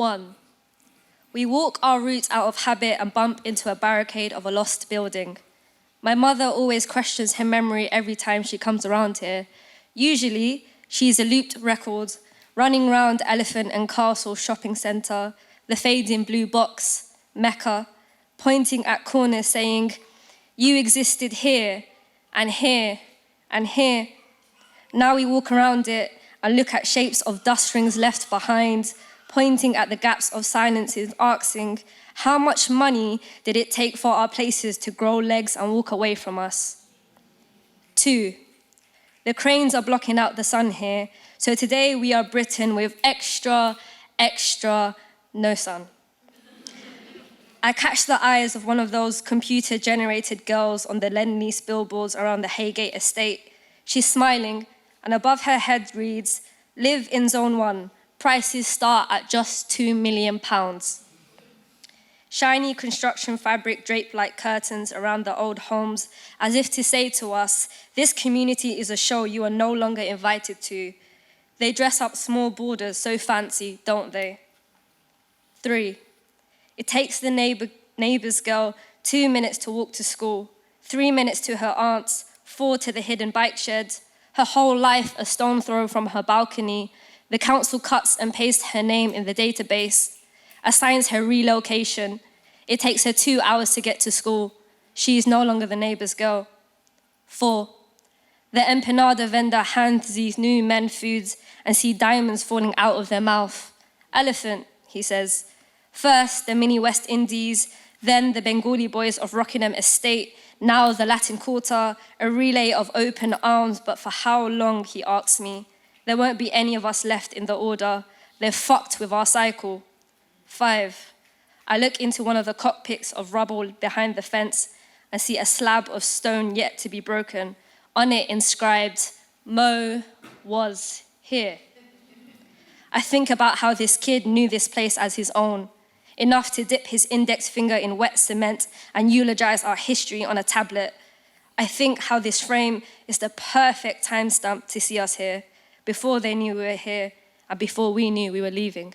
1. We walk our route out of habit and bump into a barricade of a lost building. My mother always questions her memory every time she comes around here. Usually, she's a looped record, running round Elephant and Castle shopping centre, the fading blue box, Mecca, pointing at corners saying, "You existed here, and here, and here." Now we walk around it and look at shapes of dust rings left behind, pointing at the gaps of silences, asking, how much money did it take for our places to grow legs and walk away from us? 2. The cranes are blocking out the sun here, so today we are Britain with extra, no sun. I catch the eyes of one of those computer-generated girls on the Lend-Lease billboards around the Haygate estate. She's smiling, and above her head reads, "Live in Zone 1. Prices start at just £2 million. Shiny construction fabric draped like curtains around the old homes, as if to say to us, this community is a show you are no longer invited to. They dress up small borders so fancy, don't they? 3. It takes the neighbour's girl 2 minutes to walk to school, 3 minutes to her aunt's, 4 to the hidden bike shed, her whole life a stone throw from her balcony. The council cuts and pastes her name in the database, assigns her relocation. It takes her 2 hours to get to school. She is no longer the neighbour's girl. 4. The empanada vendor hands these new men foods and see diamonds falling out of their mouth. "Elephant," he says. First, the mini West Indies, then the Bengali boys of Rockingham Estate, now the Latin Quarter, a relay of open arms, but for how long, he asks me. There won't be any of us left in the order. They're fucked with our cycle. 5. I look into one of the cockpits of rubble behind the fence and see a slab of stone yet to be broken. On it inscribed, "Mo was here." I think about how this kid knew this place as his own, enough to dip his index finger in wet cement and eulogize our history on a tablet. I think how this frame is the perfect timestamp to see us here, before they knew we were here and before we knew we were leaving.